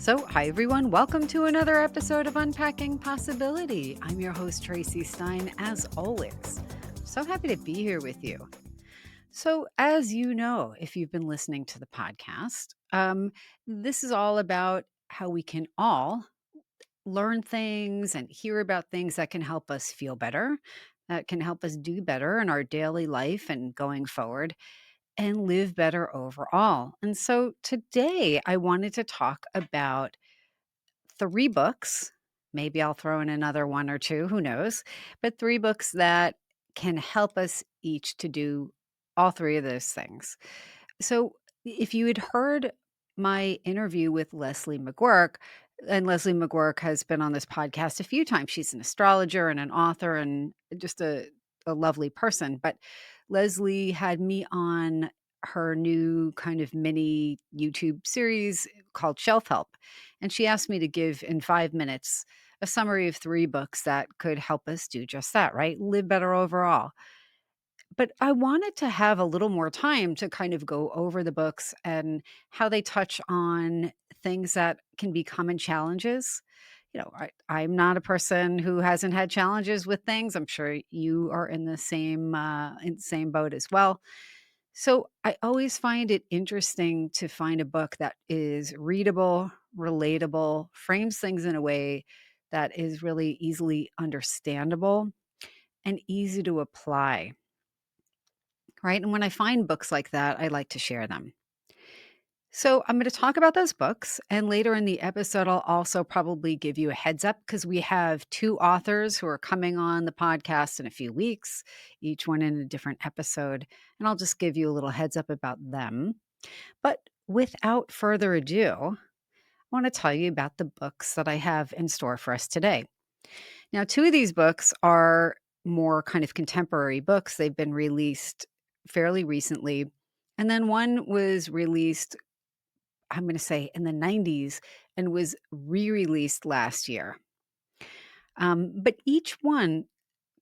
Hi everyone. Welcome to another episode of Unpacking Possibility. I'm your host, Traci Stein, as always. So happy to be here with you. As you know, if you've been listening to the podcast, this is all about how we can all learn things and hear about things that can help us feel better, that can help us do better in our daily life and going forward and live better overall. And so today I wanted to talk about three books. Maybe I'll throw in another one or two, who knows? But three books that can help us each to do all three of those things. So, if you had heard my interview with Leslie McGuirk, and Leslie McGuirk has been on this podcast a few times. She's an astrologer and an author and just a lovely person. But Leslie had me on her new kind of mini YouTube series called Shelf Help. And she asked me to give in 5 minutes a summary of three books that could help us do just that, right? Live better overall. But I wanted to have a little more time to kind of go over the books and how they touch on things that can be common challenges. I'm not a person who hasn't had challenges with things. I'm sure you are in the same boat as well. So I always find it interesting to find a book that is readable, relatable, frames things in a way that is really easily understandable and easy to apply. Right. And when I find books like that, I like to share them. So I'm going to talk about those books. And later in the episode, I'll also probably give you a heads up because we have two authors who are coming on the podcast in a few weeks, each one in a different episode. And I'll just give you a little heads up about them. But without further ado, I want to tell you about the books that I have in store for us today. Now, two of these books are more kind of contemporary books. They've been released fairly recently. And then one was released, I'm going to say, in the 90s and was re released last year. But each one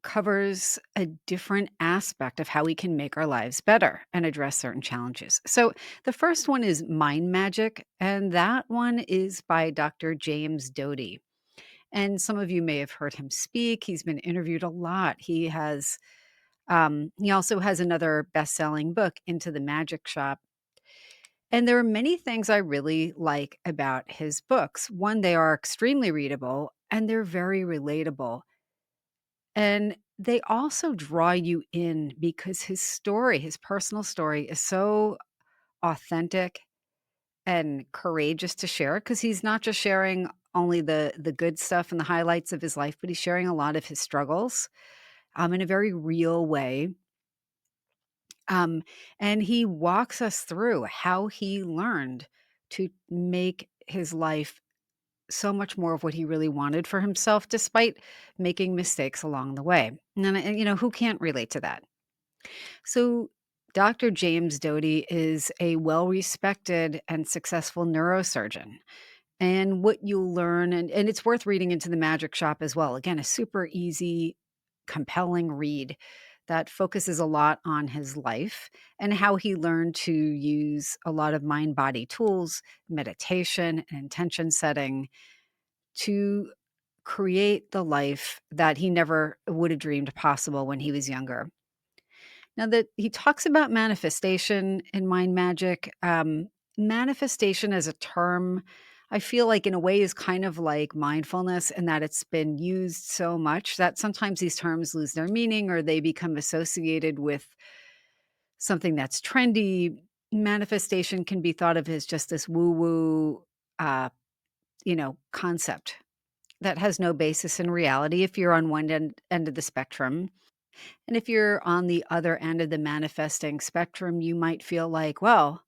covers a different aspect of how we can make our lives better and address certain challenges. So the first one is Mind Magic, and that one is by Dr. James Doty. And some of you may have heard him speak. He's been interviewed a lot. He also has another best-selling book, Into the Magic Shop. And there are many things I really like about his books. One, they are extremely readable and they're very relatable. And they also draw you in because his story, his personal story, is so authentic and courageous to share because he's not just sharing only the good stuff and the highlights of his life, but he's sharing a lot of his struggles in a very real way. Um, and he walks us through how he learned to make his life so much more of what he really wanted for himself, despite making mistakes along the way. And who can't relate to that? So, Dr. James Doty is a well respected and successful neurosurgeon. And what you'll learn, and it's worth reading Into the Magic Shop as well. Again, a super easy, compelling read that focuses a lot on his life and how he learned to use a lot of mind body tools, meditation, and intention setting to create the life that he never would have dreamed possible when he was younger. Now that he talks about manifestation in Mind Magic, manifestation as a term, I feel like in a way is kind of like mindfulness in that it's been used so much that sometimes these terms lose their meaning or they become associated with something that's trendy. Manifestation can be thought of as just this woo-woo, uh, concept that has no basis in reality if you're on one end of the spectrum. And if you're on the other end of the manifesting spectrum, you might feel like, well,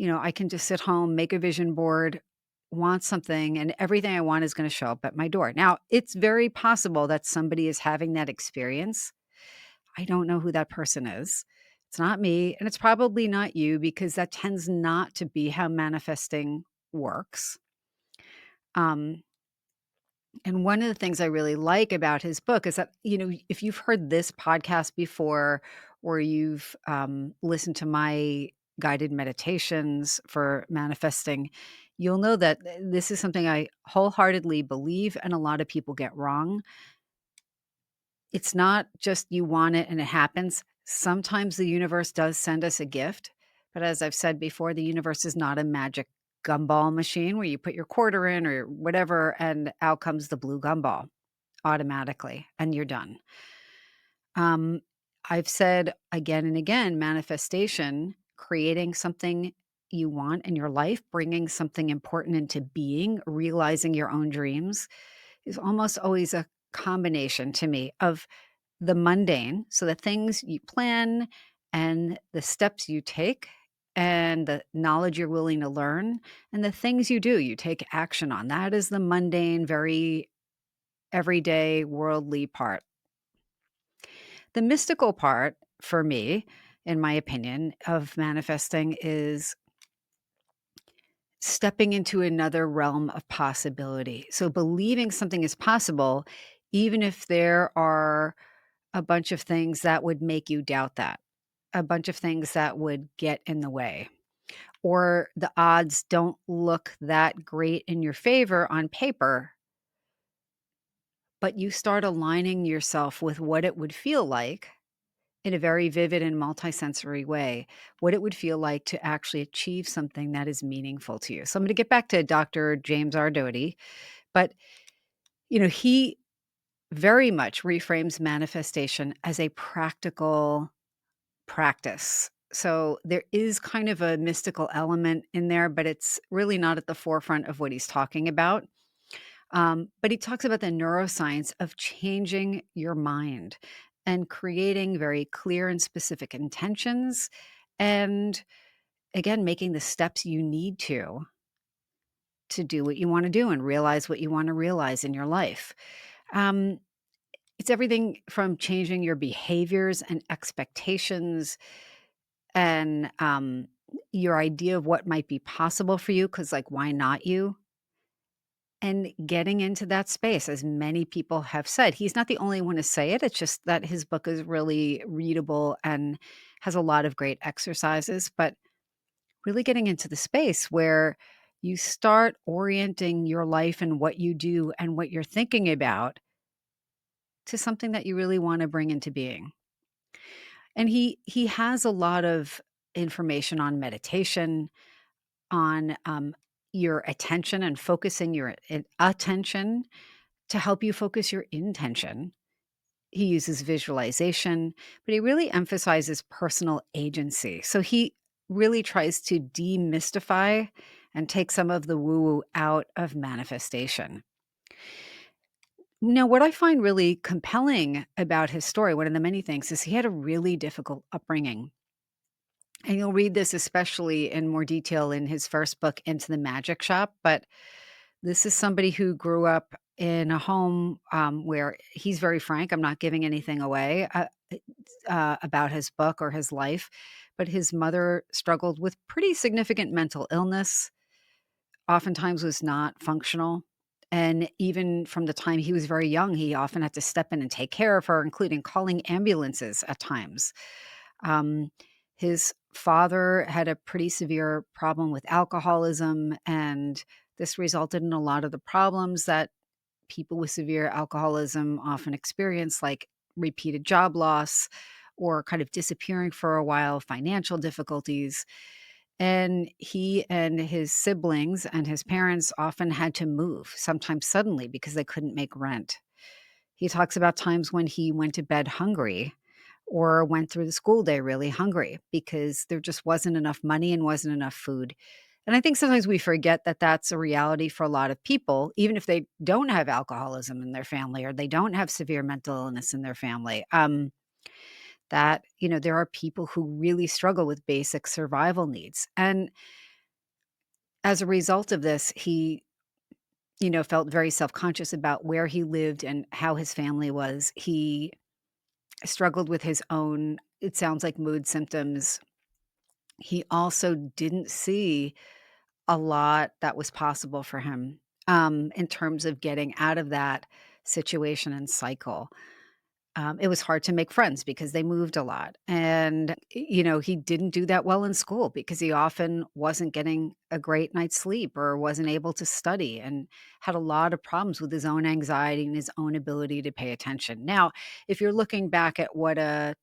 I can just sit home, make a vision board, want something, and everything I want is going to show up at my door. Now, it's very possible that somebody is having that experience. I don't know who that person is. It's not me, and it's probably not you because that tends not to be how manifesting works. Um, And one of the things I really like about his book is that, if you've heard this podcast before or you've listened to my guided meditations for manifesting, you'll know that this is something I wholeheartedly believe and a lot of people get wrong. It's not just you want it and it happens. Sometimes the universe does send us a gift, but as I've said before, the universe is not a magic gumball machine where you put your quarter in or whatever and out comes the blue gumball automatically and you're done. Um, I've said again and again, manifestation, creating something you want in your life, bringing something important into being, realizing your own dreams is almost always a combination to me of the mundane, so the things you plan and the steps you take and the knowledge you're willing to learn and the things you do, you take action on. That is the mundane, very everyday, worldly part. The mystical part for me, in my opinion, of manifesting is stepping into another realm of possibility. So believing something is possible, even if there are a bunch of things that would make you doubt that, a bunch of things that would get in the way, or the odds don't look that great in your favor on paper, but you start aligning yourself with what it would feel like in a very vivid and multisensory way, what it would feel like to actually achieve something that is meaningful to you. So I'm going to get back to Dr. James R. Doty, but he very much reframes manifestation as a practical practice. So there is kind of a mystical element in there, but it's really not at the forefront of what he's talking about. But he talks about the neuroscience of changing your mind and creating very clear and specific intentions. And again, making the steps you need to do what you want to do and realize what you want to realize in your life. Um, it's everything from changing your behaviors and expectations and your idea of what might be possible for you, because, like, why not you? And getting into that space, as many people have said. He's not the only one to say it. It's just that his book is really readable and has a lot of great exercises, but really getting into the space where you start orienting your life and what you do and what you're thinking about to something that you really want to bring into being. And he has a lot of information on meditation, on your attention and focusing your attention to help you focus your intention. He uses visualization, but he really emphasizes personal agency. So he really tries to demystify and take some of the woo woo out of manifestation. Now, what I find really compelling about his story, one of the many things, is he had a really difficult upbringing. And you'll read this especially in more detail in his first book, Into the Magic Shop. But this is somebody who grew up in a home where he's very frank. I'm not giving anything away about his book or his life, but his mother struggled with pretty significant mental illness, oftentimes was not functional. And even from the time he was very young, he often had to step in and take care of her, including calling ambulances at times. Um, his father had a pretty severe problem with alcoholism, and this resulted in a lot of the problems that people with severe alcoholism often experience, like repeated job loss or kind of disappearing for a while, financial difficulties. And he and his siblings and his parents often had to move, sometimes suddenly because they couldn't make rent. He talks about times when he went to bed hungry or went through the school day really hungry because there just wasn't enough money and wasn't enough food. And I think sometimes we forget that that's a reality for a lot of people, even if they don't have alcoholism in their family or they don't have severe mental illness in their family. There are people who really struggle with basic survival needs. And as a result of this, he felt very self-conscious about where he lived and how his family was. He struggled with his own, it sounds like, mood symptoms. He also didn't see a lot that was possible for him, in terms of getting out of that situation and cycle. It was hard to make friends because they moved a lot. And, he didn't do that well in school because he often wasn't getting a great night's sleep or wasn't able to study and had a lot of problems with his own anxiety and his own ability to pay attention. Now, if you're looking back at what a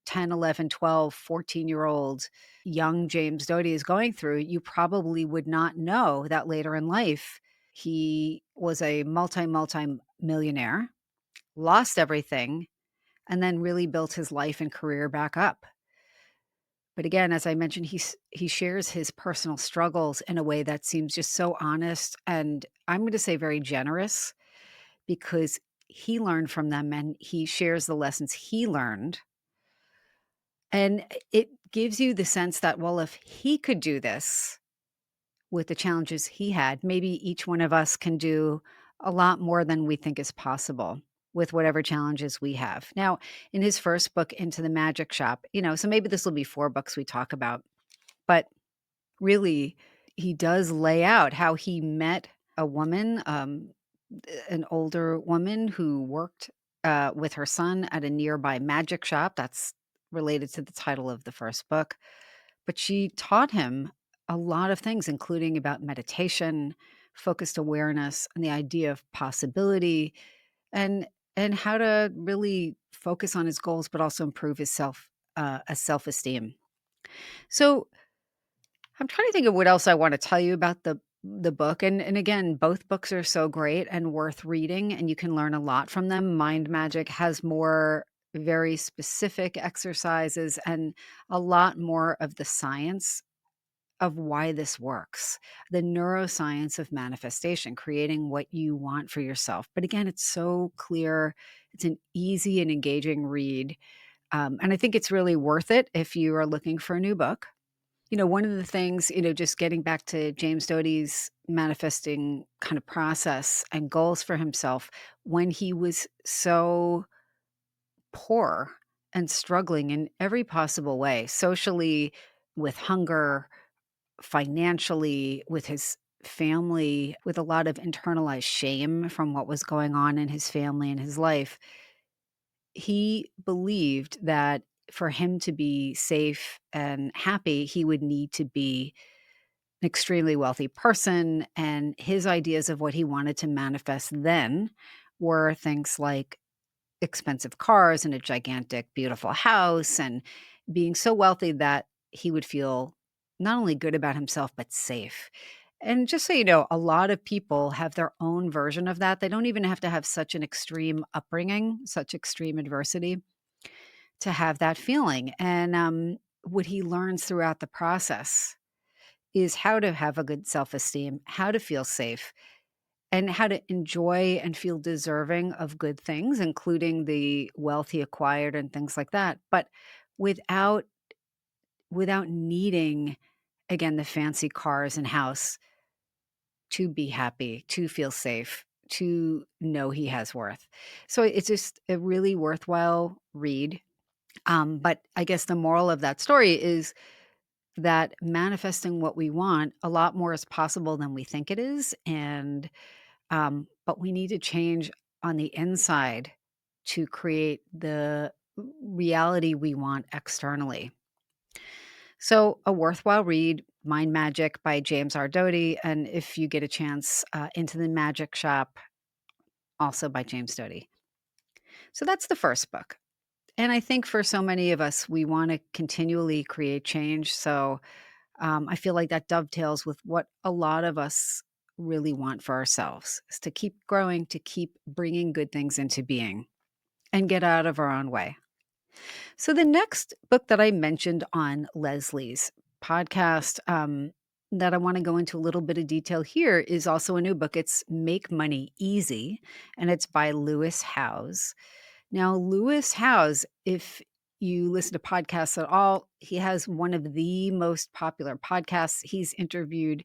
10, 11, 12, 14-year-old young James Doty is going through, you probably would not know that later in life, he was a multi millionaire, lost everything, and then really built his life and career back up. But again, as I mentioned, he shares his personal struggles in a way that seems just so honest and I'm going to say very generous because he learned from them and he shares the lessons he learned. And it gives you the sense that, well, if he could do this with the challenges he had, maybe each one of us can do a lot more than we think is possible with whatever challenges we have. Now, in his first book, Into the Magic Shop, so maybe this will be 4 books we talk about, but really, he does lay out how he met a woman, an older woman who worked with her son at a nearby magic shop. That's related to the title of the first book. But she taught him a lot of things, including about meditation, focused awareness, and the idea of possibility, and and how to really focus on his goals, but also improve his self-esteem. So I'm trying to think of what else I wanna tell you about the book, and again, both books are so great and worth reading, and you can learn a lot from them. Mind Magic has more very specific exercises and a lot more of the science of why this works. The neuroscience of manifestation, creating what you want for yourself. But again, it's so clear. It's an easy and engaging read, and I think it's really worth it if you are looking for a new book. One of the things, just getting back to James Doty's manifesting kind of process and goals for himself, when he was so poor and struggling in every possible way, socially, with hunger, financially, with his family, with a lot of internalized shame from what was going on in his family and his life, he believed that for him to be safe and happy, he would need to be an extremely wealthy person, and his ideas of what he wanted to manifest then were things like expensive cars and a gigantic, beautiful house, and being so wealthy that he would feel not only good about himself, but safe. And just so you know, a lot of people have their own version of that. They don't even have to have such an extreme upbringing, such extreme adversity to have that feeling. And what he learns throughout the process is how to have a good self esteem, how to feel safe, and how to enjoy and feel deserving of good things, including the wealth he acquired and things like that, but without needing, again, the fancy cars and house to be happy, to feel safe, to know he has worth. So it's just a really worthwhile read. But I guess the moral of that story is that manifesting what we want a lot more is possible than we think it is, and but we need to change on the inside to create the reality we want externally. So, a worthwhile read, Mind Magic by James R. Doty. And if you get a chance, Into the Magic Shop, also by James Doty. So, that's the first book. And I think for so many of us, we want to continually create change. So, I feel like that dovetails with what a lot of us really want for ourselves is to keep growing, to keep bringing good things into being and get out of our own way. So, the next book that I mentioned on Leslie's podcast, that I want to go into a little bit of detail here is also a new book. It's Make Money Easy, and it's by Lewis Howes. Now, Lewis Howes, if you listen to podcasts at all, he has one of the most popular podcasts. He's interviewed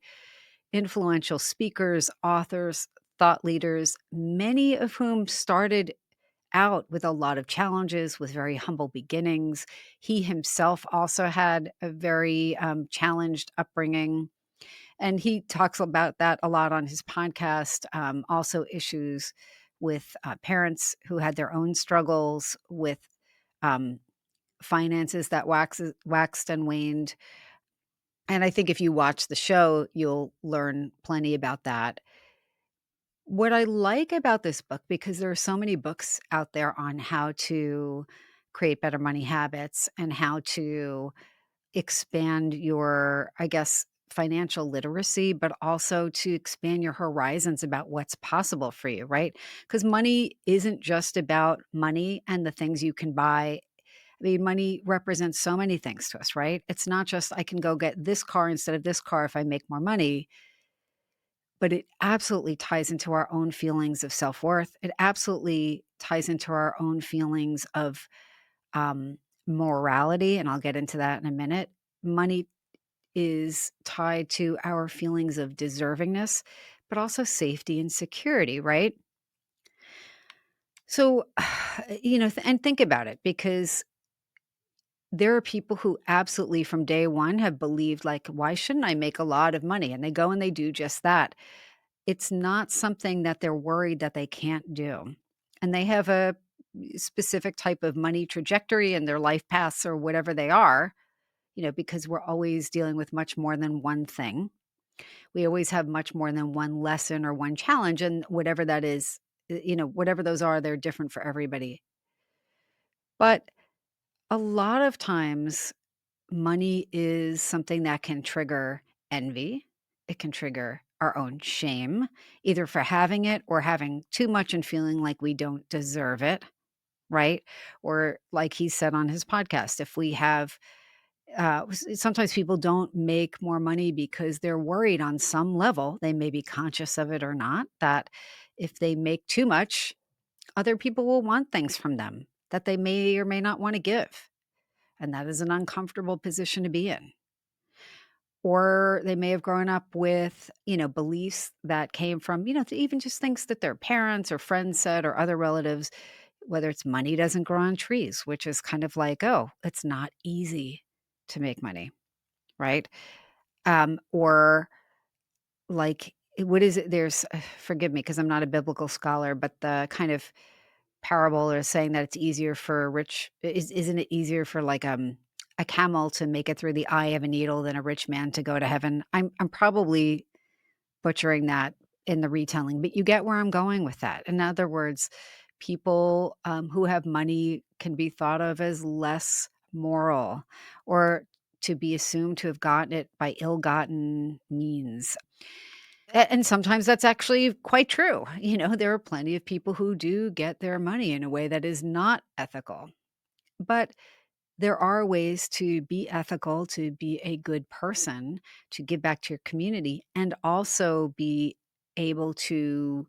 influential speakers, authors, thought leaders, many of whom started out with a lot of challenges, with very humble beginnings. He himself also had a very challenged upbringing. And he talks about that a lot on his podcast, also issues with parents who had their own struggles with um, finances that waxed and waned. And I think if you watch the show, you'll learn plenty about that. What I like about this book, because there are so many books out there on how to create better money habits and how to expand your, I guess, financial literacy, but also to expand your horizons about what's possible for you, right? Because money isn't just about money and the things you can buy. I mean, money represents so many things to us, right? It's not just I can go get this car instead of this car if I make more money, but it absolutely ties into our own feelings of self worth. It absolutely ties into our own feelings of um, morality. And I'll get into that in a minute. Money is tied to our feelings of deservingness, but also safety and security, right? So, and think about it because there are people who absolutely from day one have believed, like, why shouldn't I make a lot of money? And they go and they do just that. It's not something that they're worried that they can't do. And they have a specific type of money trajectory in their life paths or whatever they are, because we're always dealing with much more than one thing. We always have much more than one lesson or one challenge. And whatever that is, whatever those are, they're different for everybody. But a lot of times, money is something that can trigger envy. It can trigger our own shame, either for having it or having too much and feeling like we don't deserve it, right? Or like he said on his podcast, if we have, sometimes people don't make more money because they're worried on some level, they may be conscious of it or not, that if they make too much, other people will want things from them that they may or may not want to give. And that is an uncomfortable position to be in. Or they may have grown up with, beliefs that came from, even just things that their parents or friends said or other relatives, whether it's money doesn't grow on trees, which is kind of like, oh, it's not easy to make money, right? Or like, what is it? There's, forgive me because I'm not a biblical scholar, but the kind of parable is saying that it's easier for a rich, isn't it easier for like a camel to make it through the eye of a needle than a rich man to go to heaven? I'm probably butchering that in the retelling, but you get where I'm going with that. In other words, people who have money can be thought of as less moral or to be assumed to have gotten it by ill-gotten means. And sometimes that's actually quite true. There are plenty of people who do get their money in a way that is not ethical. But there are ways to be ethical, to be a good person, to give back to your community, and also be able to,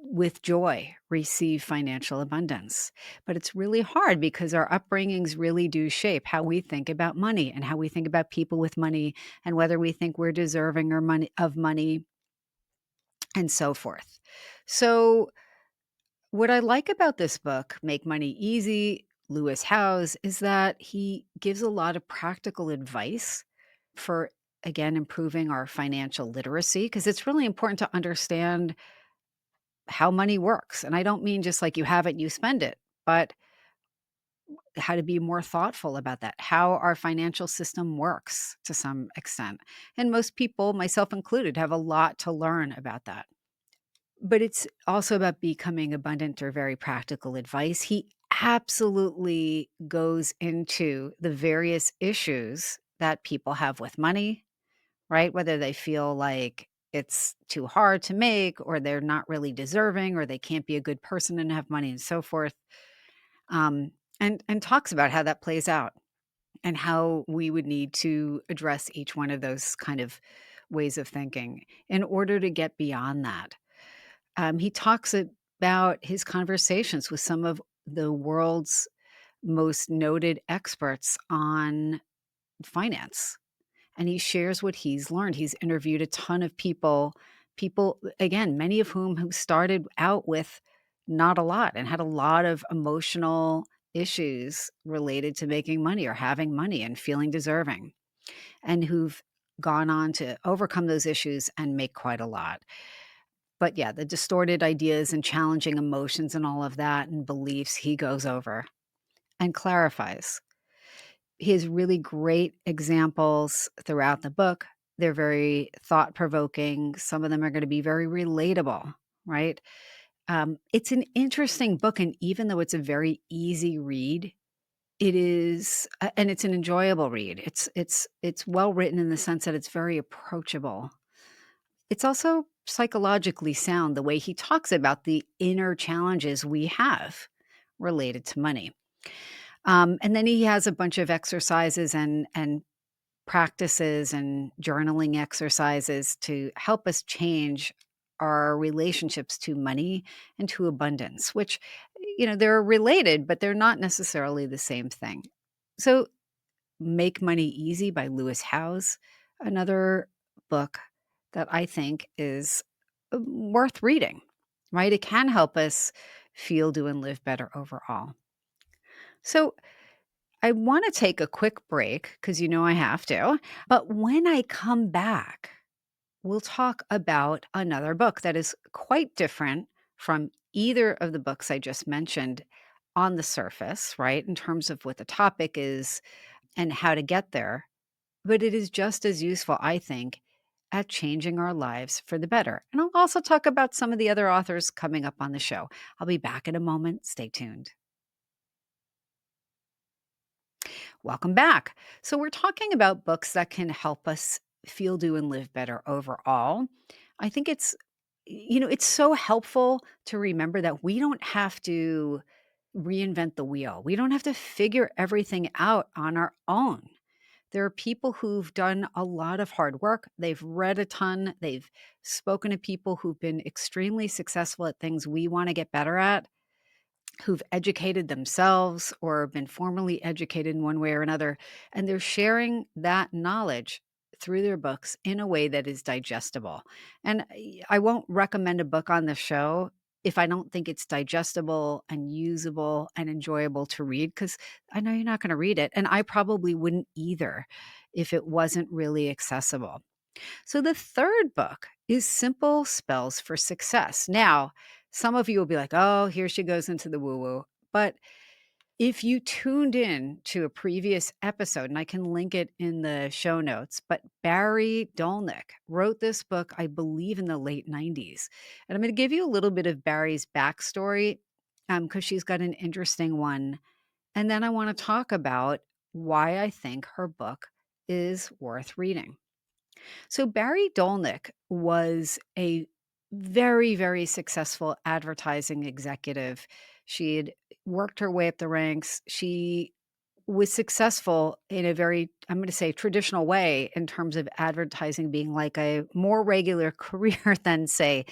with joy, receive financial abundance. But it's really hard because our upbringings really do shape how we think about money and how we think about people with money and whether we think we're deserving or money and so forth. So, what I like about this book, Make Money Easy, Lewis Howes, is that he gives a lot of practical advice for, again, improving our financial literacy, because it's really important to understand how money works. And I don't mean just like you have it and you spend it, but how to be more thoughtful about that, how our financial system works to some extent. And most people, myself included, have a lot to learn about that. But it's also about becoming abundant or very practical advice. He absolutely goes into the various issues that people have with money, right? Whether they feel like it's too hard to make, or they're not really deserving, or they can't be a good person and have money and so forth. And talks about how that plays out and how we would need to address each one of those kind of ways of thinking in order to get beyond that. He talks about his conversations with some of the world's most noted experts on finance, and he shares what he's learned. He's interviewed a ton of people, again, many of whom who started out with not a lot and had a lot of emotional issues related to making money or having money and feeling deserving, and who've gone on to overcome those issues and make quite a lot. But yeah, the distorted ideas and challenging emotions and all of that and beliefs he goes over and clarifies. He has really great examples throughout the book. They're very thought provoking. Some of them are going to be very relatable, right? It's an interesting book. And even though it's a very easy read, it is, and it's an enjoyable read. It's well written in the sense that it's very approachable. It's also psychologically sound the way he talks about the inner challenges we have related to money. And then he has a bunch of exercises and practices and journaling exercises to help us change our relationships to money and to abundance, which, they're related, but they're not necessarily the same thing. So, Make Money Easy by Lewis Howes, another book that I think is worth reading, right? It can help us feel, do, and live better overall. So, I want to take a quick break because I have to. But when I come back, we'll talk about another book that is quite different from either of the books I just mentioned on the surface, right? In terms of what the topic is and how to get there. But it is just as useful, I think, at changing our lives for the better. And I'll also talk about some of the other authors coming up on the show. I'll be back in a moment. Stay tuned. Welcome back. So, we're talking about books that can help us feel, do, and live better overall. I think it's so helpful to remember that we don't have to reinvent the wheel. We don't have to figure everything out on our own. There are people who've done a lot of hard work. They've read a ton. They've spoken to people who've been extremely successful at things we want to get better at, who've educated themselves or been formally educated in one way or another, and they're sharing that knowledge through their books in a way that is digestible. And I won't recommend a book on the show if I don't think it's digestible and usable and enjoyable to read, because I know you're not going to read it, and I probably wouldn't either if it wasn't really accessible. So the third book is Simple Spells for Success. Now, some of you will be like, oh, here she goes into the woo woo. But if you tuned in to a previous episode, and I can link it in the show notes, but Barrie Dolnick wrote this book, I believe, in the late 90s. And I'm going to give you a little bit of Barrie's backstory because she's got an interesting one. And then I want to talk about why I think her book is worth reading. So Barrie Dolnick was a very, very successful advertising executive. She had worked her way up the ranks. She was successful in a very, I'm going to say, traditional way in terms of advertising being like a more regular career than, say,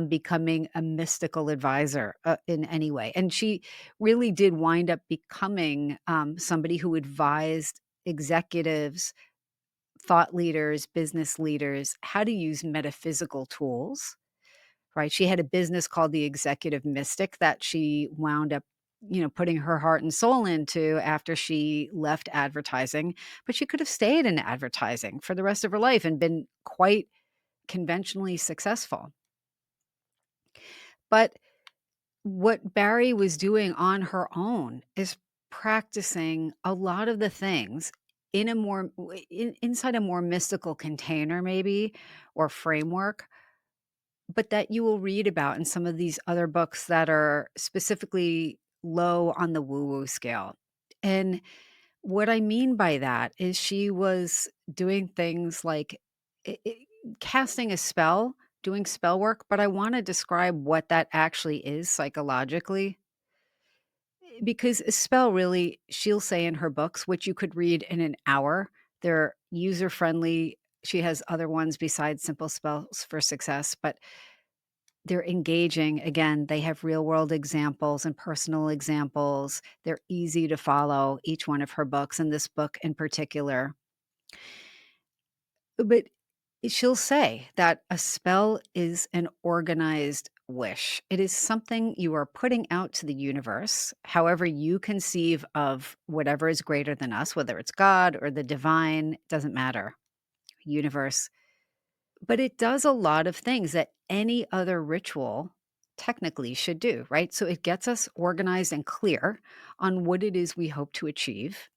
becoming a mystical advisor in any way. And she really did wind up becoming somebody who advised executives, thought leaders, business leaders, how to use metaphysical tools, right? She had a business called the Executive Mystic that she wound up, putting her heart and soul into after she left advertising, but she could have stayed in advertising for the rest of her life and been quite conventionally successful. But what Barrie was doing on her own is practicing a lot of the things in a inside a more mystical container maybe, or framework, but that you will read about in some of these other books that are specifically low on the woo woo scale. And what I mean by that is she was doing things like casting a spell, doing spell work, but I want to describe what that actually is psychologically. Because a spell really, she'll say in her books, which you could read in an hour, they're user friendly. She has other ones besides Simple Spells for Success, but they're engaging. Again, they have real world examples and personal examples. They're easy to follow, each one of her books, and this book in particular. But she'll say that a spell is an organized wish. It is something you are putting out to the universe, however you conceive of whatever is greater than us, whether it's God or the divine, doesn't matter. Universe. but it does a lot of things that any other ritual technically should do, right? So it gets us organized and clear on what it is we hope to achieve.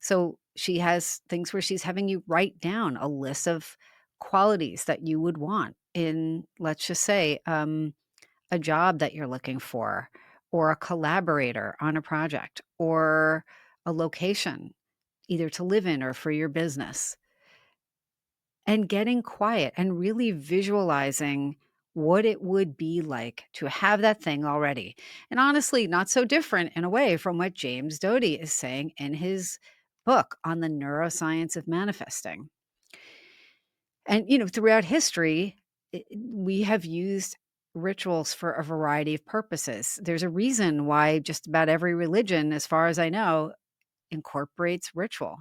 So she has things where she's having you write down a list of qualities that you would want in, let's just say, a job that you're looking for, or a collaborator on a project, or a location, either to live in or for your business. And getting quiet and really visualizing what it would be like to have that thing already. And honestly, not so different in a way from what James Doty is saying in his book on the neuroscience of manifesting. And, throughout history, we have used rituals for a variety of purposes. There's a reason why just about every religion, as far as I know, incorporates ritual.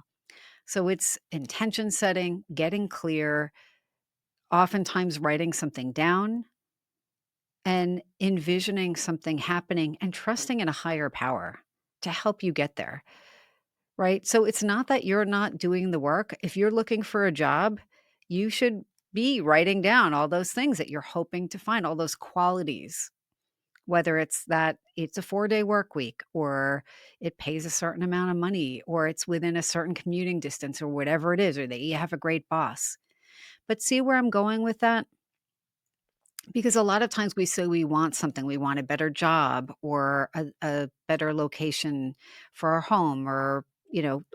So it's intention setting, getting clear, oftentimes writing something down and envisioning something happening and trusting in a higher power to help you get there, right? So it's not that you're not doing the work. If you're looking for a job, you should be writing down all those things that you're hoping to find, all those qualities, whether it's that it's a 4-day work week, or it pays a certain amount of money, or it's within a certain commuting distance, or whatever it is, or that you have a great boss. But see where I'm going with that? Because a lot of times we say we want something, we want a better job or a better location for our home, or,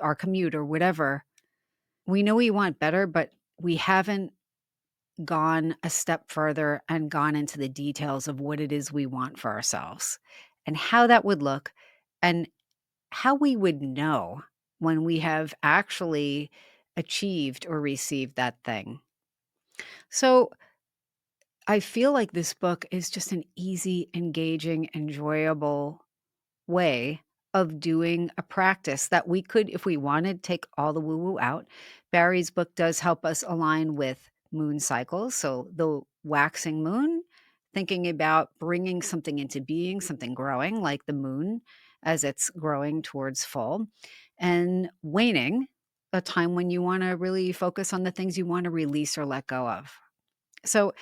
our commute or whatever. We know we want better, but we haven't gone a step further and gone into the details of what it is we want for ourselves and how that would look, and how we would know when we have actually achieved or received that thing. So I feel like this book is just an easy, engaging, enjoyable way of doing a practice that we could, if we wanted, take all the woo woo out. Barrie's book does help us align with moon cycles. So the waxing moon, thinking about bringing something into being, something growing like the moon as it's growing towards full, and waning, a time when you want to really focus on the things you want to release or let go of. So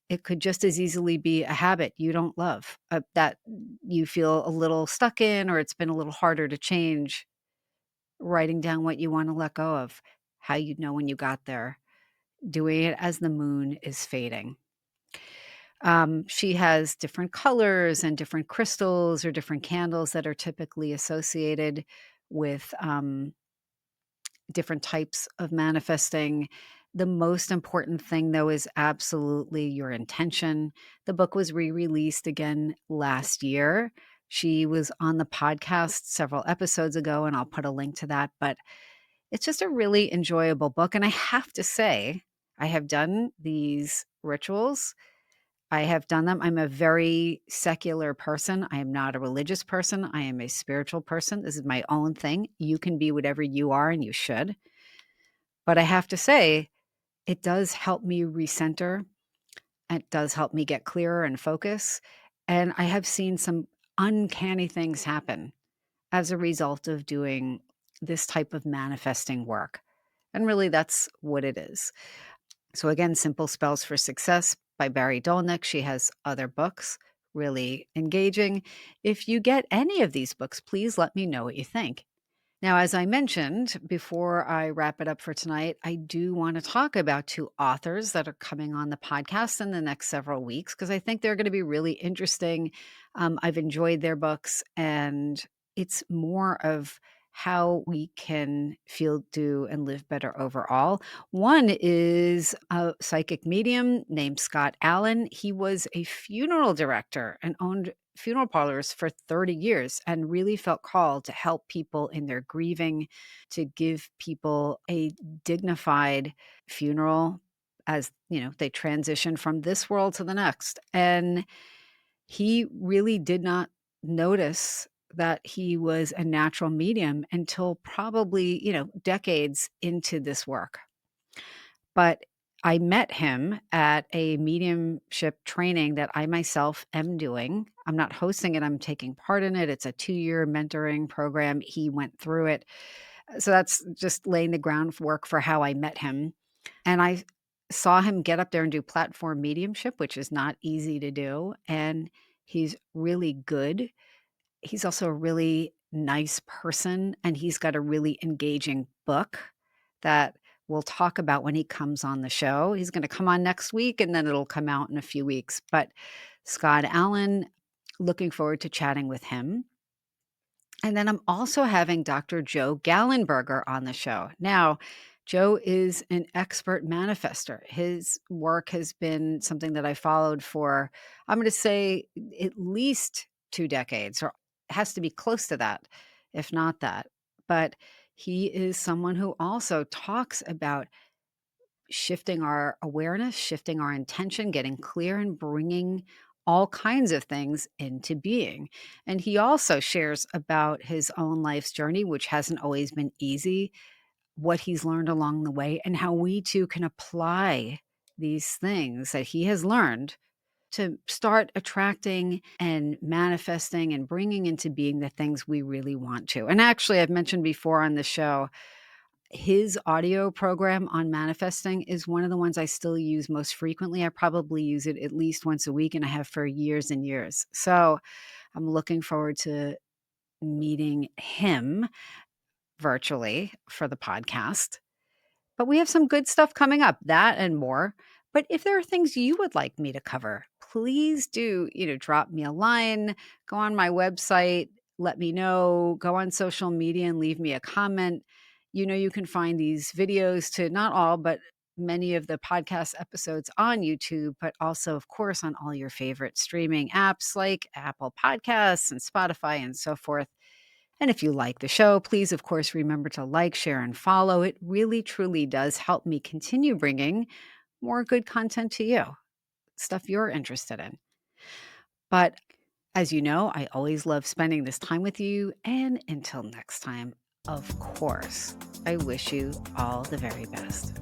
it could just as easily be a habit you don't love, that you feel a little stuck in, or it's been a little harder to change. Writing down what you want to let go of, how you'd know when you got there, doing it as the moon is fading. She has different colors and different crystals or different candles that are typically associated with different types of manifesting. The most important thing, though, is absolutely your intention. The book was re released again last year. She was on the podcast several episodes ago, and I'll put a link to that. But it's just a really enjoyable book. And I have to say, I have done these rituals. I have done them. I'm a very secular person. I am not a religious person. I am a spiritual person. This is my own thing. You can be whatever you are, and you should. But I have to say, it does help me recenter. It does help me get clearer and focus. And I have seen some uncanny things happen as a result of doing this type of manifesting work. And really, that's what it is. So, again, Simple Spells for Success by Barrie Dolnick. She has other books, really engaging. If you get any of these books, please let me know what you think. Now, as I mentioned before I wrap it up for tonight, I do want to talk about two authors that are coming on the podcast in the next several weeks, because I think they're going to be really interesting. I've enjoyed their books, and it's more of how we can feel, do, and live better overall. One is a psychic medium named Scott Allen. He was a funeral director and owned funeral parlors for 30 years, and really felt called to help people in their grieving, to give people a dignified funeral as, they transition from this world to the next. And he really did not notice that he was a natural medium until probably, decades into this work. But I met him at a mediumship training that I myself am doing. I'm not hosting it, I'm taking part in it. It's a 2-year mentoring program. He went through it. So that's just laying the groundwork for how I met him. And I saw him get up there and do platform mediumship, which is not easy to do, and he's really good. He's also a really nice person, and he's got a really engaging book that we'll talk about when he comes on the show. He's gonna come on next week, and then it'll come out in a few weeks, but Scott Allen, looking forward to chatting with him. And then I'm also having Dr. Joe Gallenberger on the show. Now, Joe is an expert manifester. His work has been something that I followed for, I'm going to say, at least 2 decades, or has to be close to that, if not that. But he is someone who also talks about shifting our awareness, shifting our intention, getting clear, and bringing all kinds of things into being. And he also shares about his own life's journey, which hasn't always been easy, what he's learned along the way, and how we too can apply these things that he has learned to start attracting and manifesting and bringing into being the things we really want to. And actually, I've mentioned before on the show, his audio program on manifesting is one of the ones I still use most frequently. I probably use it at least once a week, and I have for years and years. So I'm looking forward to meeting him virtually for the podcast. But we have some good stuff coming up, that and more. But if there are things you would like me to cover, please do, drop me a line, go on my website, let me know, go on social media and leave me a comment. You can find these videos to not all, but many of the podcast episodes on YouTube, but also, of course, on all your favorite streaming apps like Apple Podcasts and Spotify and so forth. And if you like the show, please, of course, remember to like, share, and follow. It really, truly does help me continue bringing more good content to you, stuff you're interested in. But as you know, I always love spending this time with you. And until next time, of course, I wish you all the very best.